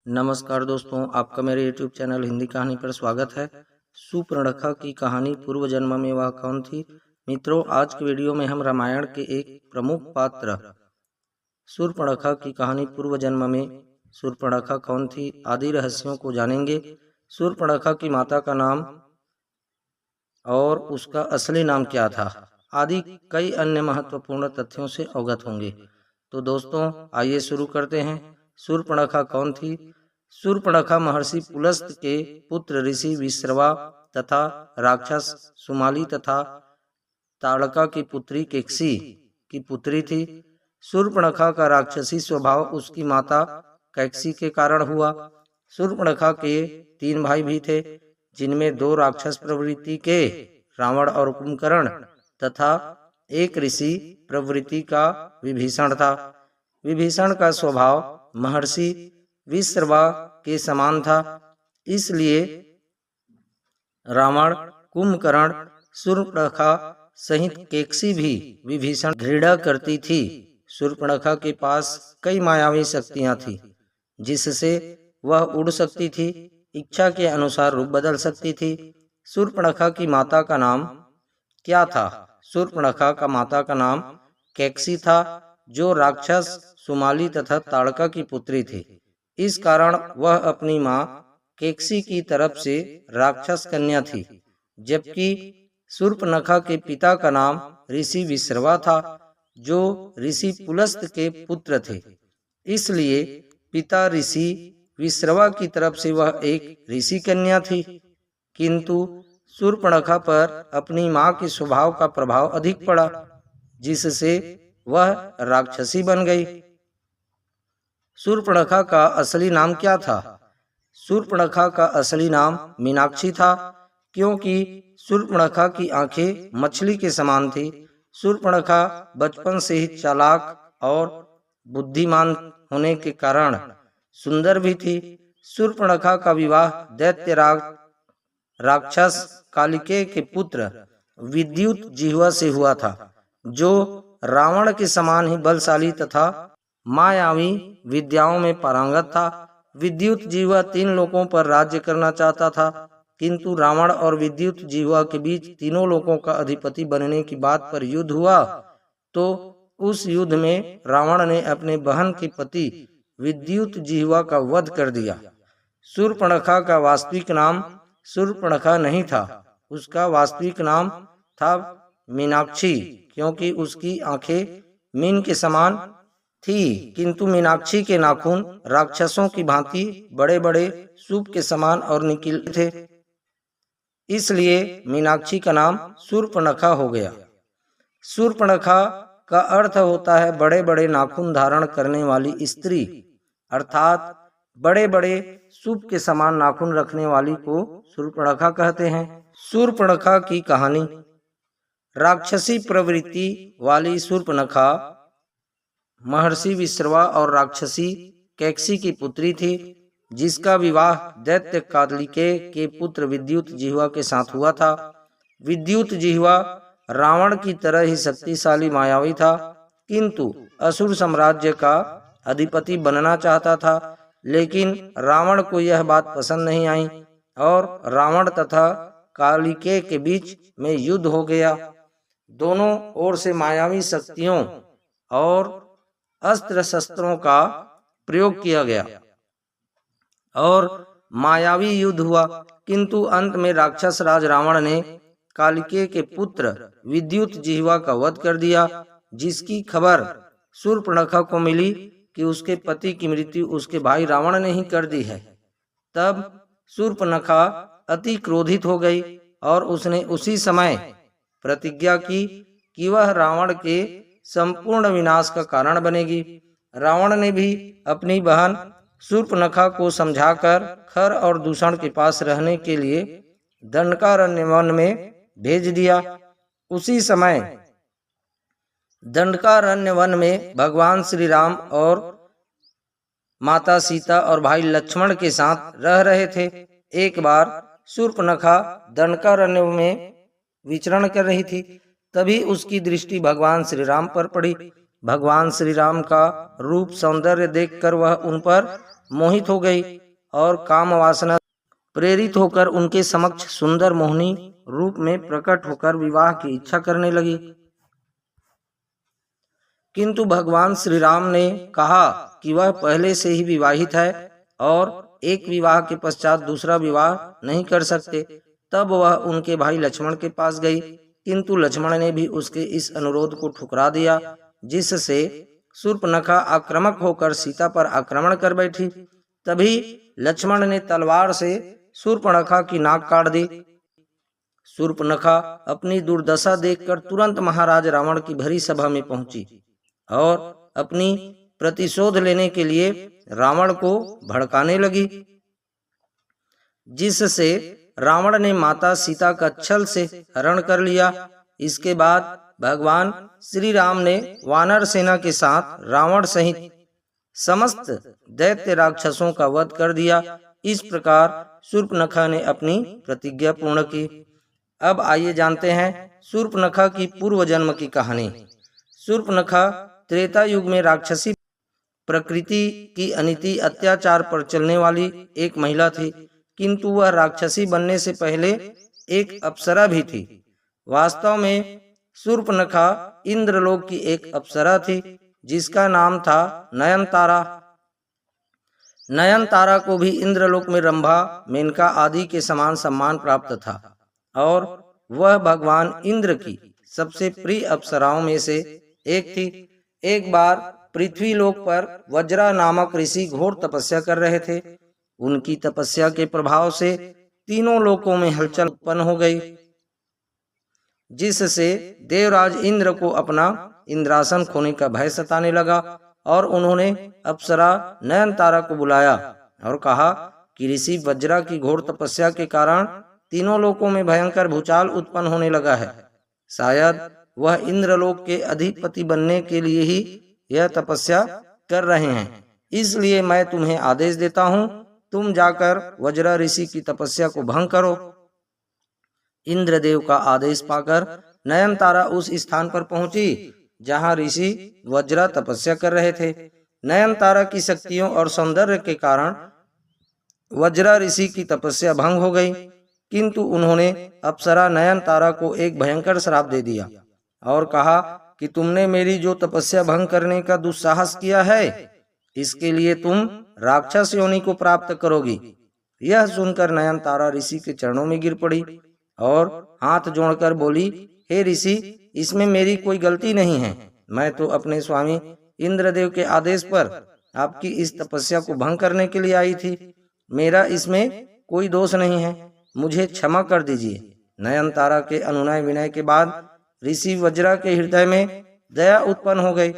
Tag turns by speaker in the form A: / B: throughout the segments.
A: नमस्कार दोस्तों, आपका मेरे YouTube चैनल हिंदी कहानी पर स्वागत है। सूर्पणखा की कहानी पूर्व जन्म में वह कौन थी। मित्रों, आज के वीडियो में हम रामायण के एक प्रमुख पात्र सूर्पणखा की कहानी पूर्व जन्म में सूर्पणखा कौन थी आदि रहस्यों को जानेंगे। सूर्पणखा की माता का नाम और उसका असली नाम क्या था आदि कई अन्य महत्वपूर्ण तथ्यों से अवगत होंगे। तो दोस्तों, आइए शुरू करते हैं। सूर्पणखा कौन थी। सूर्पणखा महर्षि पुलस्त के पुत्र ऋषि विश्रवा तथा राक्षस सुमाली तथा ताड़का की पुत्री केकसी की पुत्री थी। सूर्पणखा का राक्षसी स्वभाव उसकी माता कैकसी के कारण हुआ। सूर्पणखा के 3 भाई भी थे, जिनमें 2 राक्षस प्रवृत्ति के रावण और कुंभकर्ण तथा एक ऋषि प्रवृत्ति का विभीषण था। विभीषण का स्वभाव महर्षि विश्रवा के समान था, इसलिए रावण, कुंभकर्ण, सूर्पणखा सहित केकसी भी विभीषण घृणा करती थी। सूर्पणखा के पास कई मायावी शक्तियां थी, जिससे वह उड़ सकती थी, इच्छा के अनुसार रूप बदल सकती थी। सूर्पणखा की माता का नाम क्या था। सूर्पणखा का माता का नाम केकसी था, जो राक्षस सुमाली तथा ताड़का की पुत्री थी। इस कारण वह अपनी मां केकसी की तरफ से राक्षस कन्या थी, जबकि सूर्पणखा के पिता का नाम ऋषि विश्रवा था, जो ऋषि पुलस्त के पुत्र थे। इसलिए पिता ऋषि विश्रवा की तरफ से वह एक ऋषि कन्या थी, किंतु सूर्पणखा पर अपनी मां के स्वभाव का प्रभाव अधिक पड़ा, जिससे वह राक्षसी बन गई। सूर्पणखा का असली नाम क्या था। सूर्पणखा का असली नाम मीनाक्षी था, क्योंकि सूर्पणखा की आंखें मछली के समान थी। सूर्पणखा बचपन से ही चालाक और बुद्धिमान होने के कारण सुंदर भी थी। सूर्पणखा का विवाह दैत्य राक्षस कालिके के पुत्र विद्युत जिह्वा से हुआ था, जो रावण के समान ही बलशाली तथा मायावी विद्याओं में पारंगत था। विद्युत जिह्वा 3 लोकों पर राज्य करना चाहता था, किंतु रावण और विद्युत जिह्वा के बीच तीनों लोकों का अधिपति बनने की बात पर युद्ध हुआ। तो उस युद्ध में रावण ने अपने बहन के पति विद्युत जिह्वा का वध कर दिया। सूर्पणखा का वास्तविक नाम सूर्पणखा नहीं था, उसका वास्तविक नाम था मीनाक्षी, क्योंकि उसकी आंखें मीन के समान थी, किंतु मीनाक्षी के नाखून राक्षसों की भांति बड़े बड़े सूप के समान और नुकीले थे, इसलिए मीनाक्षी का नाम सूर्पणखा हो गया। सूर्पणखा का अर्थ होता है बड़े बड़े नाखून धारण करने वाली स्त्री, अर्थात बड़े बड़े सूप के समान नाखून रखने वाली को सूर्पणखा कहते हैं। सूर्पणखा की कहानी। राक्षसी प्रवृत्ति वाली सूर्पणखा महर्षि विश्रवा और राक्षसी केकसी की पुत्री थी, जिसका विवाह दैत्य कालिके के पुत्र विद्युत जिह्वा के साथ हुआ था। विद्युत जिह्वा रावण की तरह ही शक्तिशाली मायावी था, किंतु असुर साम्राज्य का अधिपति बनना चाहता था। लेकिन रावण को यह बात पसंद नहीं आई और रावण तथा कालिके के बीच में युद्ध हो गया। दोनों ओर से मायावी शक्तियों और अस्त्र शस्त्रों का प्रयोग किया गया और मायावी युद्ध हुआ, किंतु अंत में राक्षस राज रावण ने कालिके के पुत्र विद्युत जिह्वा का वध कर दिया, जिसकी खबर सूर्पणखा को मिली कि उसके पति की मृत्यु उसके भाई रावण ने ही कर दी है। तब सूर्पणखा अति क्रोधित हो गई और उसने उसी समय प्रतिज्ञा की कि वह रावण के संपूर्ण विनाश का कारण बनेगी। रावण ने भी अपनी बहन सूर्पणखा को समझाकर खर और दूषण के पास रहने के लिए दंडकारण्य वन में भेज दिया। उसी समय दंडकारण्य वन में भगवान श्री राम और माता सीता और भाई लक्ष्मण के साथ रह रहे थे। एक बार सूर्पणखा दंडकारण्य में विचरण कर रही थी, तभी उसकी दृष्टि भगवान श्री राम पर पड़ी। भगवान श्री राम का रूप सौंदर्य देखकर वह उन पर मोहित हो गई और काम वासना प्रेरित होकर उनके समक्ष सुंदर मोहिनी रूप में प्रकट होकर विवाह की इच्छा करने लगी। किंतु भगवान श्री राम ने कहा कि वह पहले से ही विवाहित है और एक विवाह के पश्चात दूसरा विवाह नहीं कर सकते। तब वह उनके भाई लक्ष्मण के पास गई, किंतु लक्ष्मण ने भी उसके इस अनुरोध को ठुकरा दिया, जिससे शूर्पणखा आक्रामक होकर सीता पर आक्रमण कर बैठी। तभी लक्ष्मण ने तलवार से शूर्पणखा की नाक काट दी। शूर्पणखा अपनी दुर्दशा देखकर तुरंत महाराज रावण की भरी सभा में पहुंची और अपनी प्रतिशोध लेने के लिए रावण को भड़काने लगी, जिससे रावण ने माता सीता का छल से हरण कर लिया। इसके बाद भगवान श्री राम ने वानर सेना के साथ रावण सहित समस्त दैत्य राक्षसों का वध कर दिया। इस प्रकार शूर्पणखा ने अपनी प्रतिज्ञा पूर्ण की। अब आइए जानते हैं शूर्पणखा की पूर्व जन्म की कहानी। शूर्पणखा त्रेता युग में राक्षसी प्रकृति की अनीति अत्याचार पर चलने वाली एक महिला थी, किंतु वह राक्षसी बनने से पहले एक अप्सरा भी थी। वास्तव में शूर्पणखा इंद्रलोक की एक अप्सरा थी, जिसका नाम था नयनतारा। नयनतारा को भी इंद्रलोक में रंभा, मेनका आदि के समान सम्मान प्राप्त था और वह भगवान इंद्र की सबसे प्रिय अप्सराओं में से एक थी। एक बार पृथ्वी लोक पर वज्रा नामक ऋषि घोर तपस्या कर रहे थे। उनकी तपस्या के प्रभाव से तीनों लोकों में हलचल उत्पन्न हो गई, जिससे देवराज इंद्र को अपना इंद्रासन खोने का भय सताने लगा और उन्होंने अप्सरा नयनतारा को बुलाया और कहा कि ऋषि वज्रा की घोर तपस्या के कारण तीनों लोकों में भयंकर भूचाल उत्पन्न होने लगा है। शायद वह इंद्रलोक के अधिपति बनने के लिए ही यह तपस्या कर रहे हैं, इसलिए मैं तुम्हें आदेश देता हूँ, तुम जाकर वज्रा ऋषि की तपस्या को भंग करो। इंद्रदेव का आदेश पाकर नयनतारा उस स्थान पर पहुंची जहां ऋषि वज्रा तपस्या कर रहे थे। नयनतारा की शक्तियों और सौंदर्य के कारण वज्रा ऋषि की तपस्या भंग हो गई, किंतु उन्होंने अप्सरा नयनतारा को एक भयंकर श्राप दे दिया और कहा कि तुमने मेरी जो तपस्या भंग करने का दुस्साहस किया है, इसके लिए तुम राक्षस योनि को प्राप्त करोगी। यह सुनकर नयनतारा ऋषि के चरणों में गिर पड़ी और हाथ जोड़कर बोली, हे ऋषि, इसमें मेरी कोई गलती नहीं है। मैं तो अपने स्वामी इंद्रदेव के आदेश पर आपकी इस तपस्या को भंग करने के लिए आई थी। मेरा इसमें कोई दोष नहीं है, मुझे क्षमा कर दीजिए। नयनतारा के अनुनय विनय के बाद ऋषि वज्रा के हृदय में दया उत्पन्न हो गई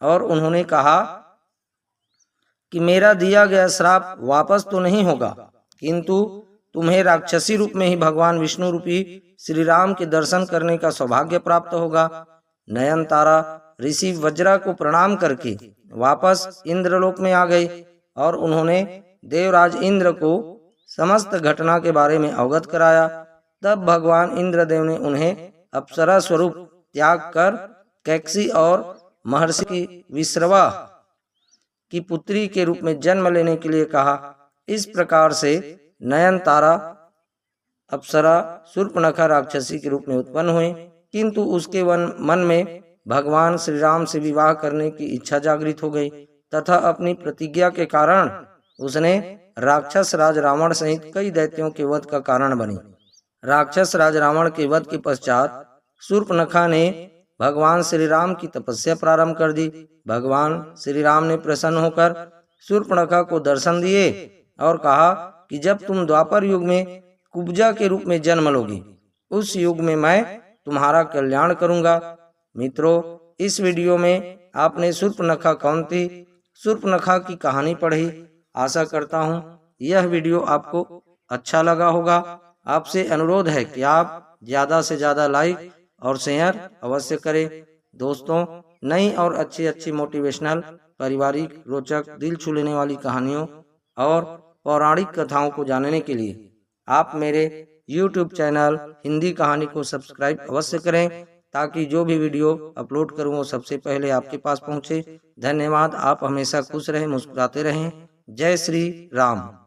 A: और उन्होंने कहा कि मेरा दिया गया श्राप वापस तो नहीं होगा, किंतु तुम्हें राक्षसी रूप में ही भगवान विष्णु रूपी श्री राम के दर्शन करने का सौभाग्य प्राप्त होगा। नयनतारा ऋषि वज्रा को प्रणाम करके वापस इंद्रलोक में आ गई और उन्होंने देवराज इंद्र को समस्त घटना के बारे में अवगत कराया। तब भगवान इंद्रदेव ने उन्हें अप्सरा स्वरूप त्याग कर कैकसी और महर्षि की विश्रवा की पुत्री के रूप में जन्म लेने के लिए कहा। इस प्रकार से नयनतारा अप्सरा शूर्पणखा राक्षसी के रूप में उत्पन्न हुई, किंतु उसके मन में भगवान श्री राम से विवाह करने की इच्छा जागृत हो गई तथा अपनी प्रतिज्ञा के कारण उसने राक्षस राज रावण सहित कई दैत्यों के वध का कारण बनी। राक्षस राज रावण के वध के पश्चात शूर्पणखा ने भगवान श्री राम की तपस्या प्रारंभ कर दी। भगवान श्री राम ने प्रसन्न होकर शूर्पणखा को दर्शन दिए और कहा कि जब तुम द्वापर युग में कुब्जा के रूप में जन्म लोगी, उस युग में मैं तुम्हारा कल्याण करूंगा। मित्रों, इस वीडियो में आपने शूर्पणखा कौन थी, शूर्पणखा की कहानी पढ़ी। आशा करता हूं यह वीडियो आपको अच्छा लगा होगा। आपसे अनुरोध है कि आप ज़्यादा से ज़्यादा लाइक और शेयर अवश्य करें। दोस्तों, नई और अच्छी मोटिवेशनल, पारिवारिक, रोचक, दिल छू लेने वाली कहानियों और पौराणिक कथाओं को जानने के लिए आप मेरे YouTube चैनल हिंदी कहानी को सब्सक्राइब अवश्य करें, ताकि जो भी वीडियो अपलोड करूं वो सबसे पहले आपके पास पहुंचे। धन्यवाद। आप हमेशा खुश रहें, मुस्कुराते रहें। जय श्री राम।